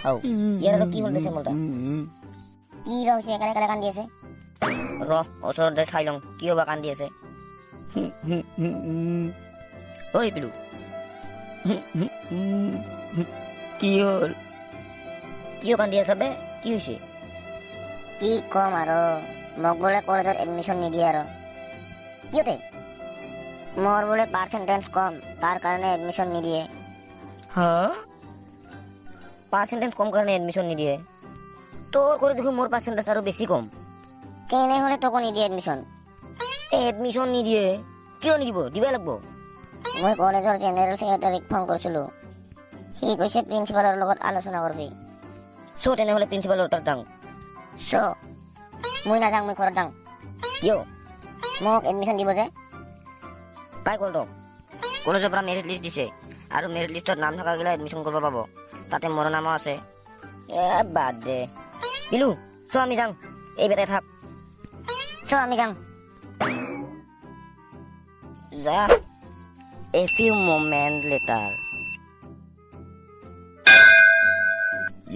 আও ইয়াৰ আৰু কি হ'ল দেছে মোৰটা কি বা হৈছে একালে একালে কান্দি আছে ৰ ওচৰতে চাই লওঁ কিয় বা কান্দি আছে ঐ পিলু কি হ'ল কিয় কান্দি আছা বে কি হৈছে কি কম আৰু মোক বোলে কলেজত এডমিশ্যন নিদিয়ে আৰু কিয়তে মোৰ বোলে পাৰ্চেণ্টেজ কম তাৰ কাৰণে এডমিশ্যন নিদিয়ে হা পাৰ্চেণ্টেজ কম কাৰণে এডমিশ্যন নিদিয়ে তোৰ কৰি দেখোন মোৰ পাৰ্চেণ্টেজ আৰু বেছি কম কেনে হ'লে তোকো নিদিয়ে এডমিশ্যন এডমিশ্যন নিদিয়ে কিয় নিদিব দিবই লাগব মই কলেজৰ জেনেৰেল ছেক্ৰেটাৰীক ফোন কৰিছিলোঁ সি কৈছে প্ৰিন্সিপালৰ লগত আলোচনা কৰবি চ' তেনেহ'লে প্ৰিন্সিপালৰ তাত যাওঁ মই নাযাওঁ মই ঘৰত যাওঁ কিয় মোক এডমিশ্যন দিব যে কাই ক'ল তোক কলেজৰ পৰা মেৰিট লিষ্ট দিছে আৰু মেৰিট লিষ্টত নাম থকাগিলা এডমিশ্যন কৰিব পাব তাতে মোৰ নামো আছে বাদ দে পিলু চ' আমি যাওঁ এই বেটাই থাক আমি যাম যা A few moments later.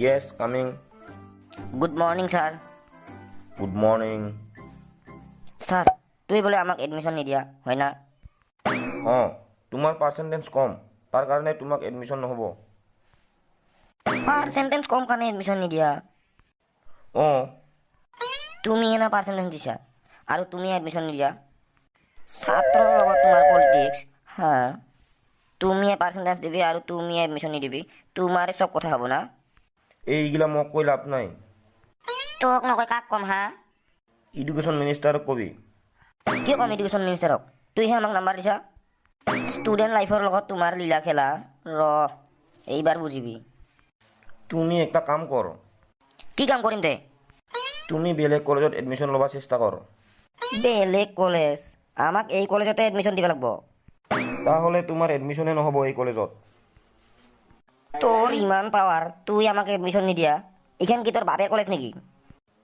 Yes, coming. Good morning, sir. Good morning. Sir, তুই বলে আমাক এডমিশ্যন নিদিয়া হয় না তোমাৰ পাৰ্চেণ্টেজ কম তাৰ কাৰণে তোমাক এডমিশ্যন নহ'ব পাৰ্চেণ্টেজ কম কাৰণে এডমিশ্যন নিদিয়া তুমি এনা পাৰ্চেণ্টেজ দিছা আৰু তুমি এডমিশ্যন নিদিয়া ছাত্ৰৰ লগত তোমাৰ পলিটিক্স হা তুমিয়ে পাৰ্চেণ্টেজ দিবি আৰু তুমিয়ে এডমিশ্যন নিদিবি তোমাৰে চব কথা হ'ব না এইগিলা মোক কৈ লাভ নাই তোক নকয় কাক কম হা এডুকেশ্যন মিনিষ্টাৰক কবি কিয় কম এডুকেশ্যন মিনিষ্টাৰক তুইহে আমাক নাম্বাৰ দিছা ষ্টুডেণ্ট লাইফৰ লগত তোমাৰ লীলা খেলা ৰ এইবাৰ বুজিবি তুমি একটা কাম কৰ কি কাম কৰিম দে তুমি বেলেগ কলেজত এডমিশ্যন ল'ব চেষ্টা কৰ বেলেগ কলেজ আমাক এই কলেজতে এডমিশ্যন দিব লাগিব তাহলে তোমাৰ এডমিশ্যনে নহ'ব এই কলেজত তোৰ ইমান পাৱাৰ তুই আমাক এডমিশ্যন নিদিয়া এইখন কি তোৰ বাপেৰ কলেজ নেকি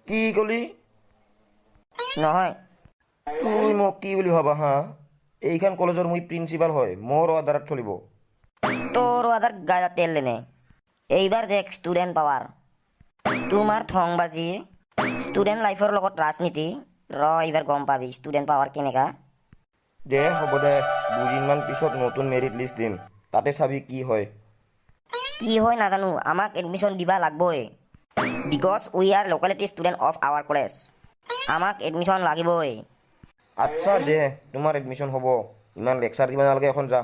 কি কলি নহয় তুই মোক কি বুলি ভাবা হা এইখন কলেজৰ মই প্ৰিন্সিপাল হয় মোৰ অৰ্ডাৰত চলিব তোর আধার গায়ে তেল লেনে এইবার দেখ স্টুডেন্ট পাওয়ার তোমার থংবাজি স্টুডেন্ট লাইফের লগত রাজনীতি র এইবার গম পাবি স্টুডেন্ট পাওয়ার কেনেকা দে হ'ব দে 2 দিনমান পিছত নতুন মেৰিট লিষ্ট দিম তাতে চাবি কি হয় নাজানো আমাক এডমিশন দিবা লাগবই because we are locality student of our college আমাক এডমিশন লাগিবই আচ্ছা দে তোমাৰ এডমিশ্যন হ'ব ইমান লেকচাৰ দিব নালাগে এখন যা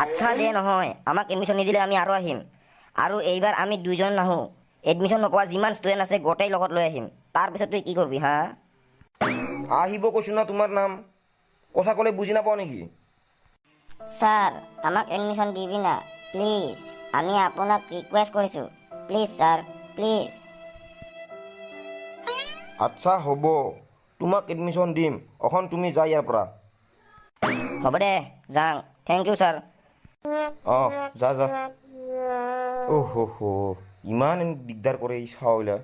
আচ্ছা দে নহয় আমাক এডমিশন নিদিলে আমি আৰু আহিম আৰু এইবাৰ আমি দুইজন নাহো এডমিশন নোপোৱা যিমান ষ্টুডেণ্ট আছে গোটেই লগত লৈ আহিম তাৰপিছত তুই কি কৰিবি হা আহিব কৈছো না তোমাৰ নাম কথা ক'লে বুজি নাপাও নেকি স্যাৰ আমাক এডমিশন দিবি না প্লিজ আমি আপোনাক ৰিকোয়েস্ট কৰিছো প্লিজ স্যার প্লিজ আচ্ছা হ'ব তোমাক এডমিশ্যন দিম অখন তুমি যা ইয়াৰ পৰা হ'ব দে যাওঁ থেংক ইউ ছাৰ যা যা ইমান দিগদাৰ কৰে এই চাউলা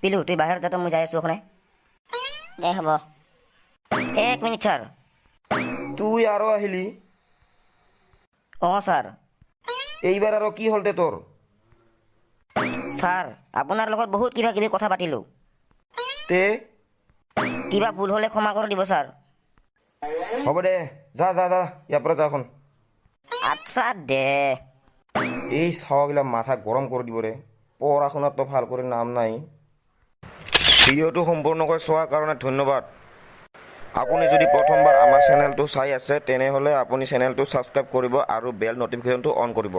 পিলু তুই বাহিৰত যাতে মই যাই আছো ওখানে দে হ'ব 1 মিনিট ছাৰ তুই আৰু আহিলি ছাৰ এইবাৰ আৰু কি হ'ল দে তোৰ ছাৰ আপোনাৰ লগত বহুত কিবা কিবি কথা পাতিলো তে কিবা ভুল হ'লে ক্ষমা কৰি দিব ছাৰ হ'ব দে যা যা যা ইয়াৰ পৰা যা এখন আচ্ছা দে এই চাৱাগিলা মাথা গৰম কৰি দিব ৰে পঢ়া শুনাততো ভাল কৰি নাম নাই ভিডিঅ'টো সম্পূৰ্ণকৈ চোৱাৰ কাৰণে ধন্যবাদ আপুনি যদি প্ৰথমবাৰ আমাৰ চেনেলটো চাই আছে তেনেহ'লে আপুনি চেনেলটো ছাবস্ক্ৰাইব কৰিব আৰু বেল নটিফিকেশ্যনটো অন কৰিব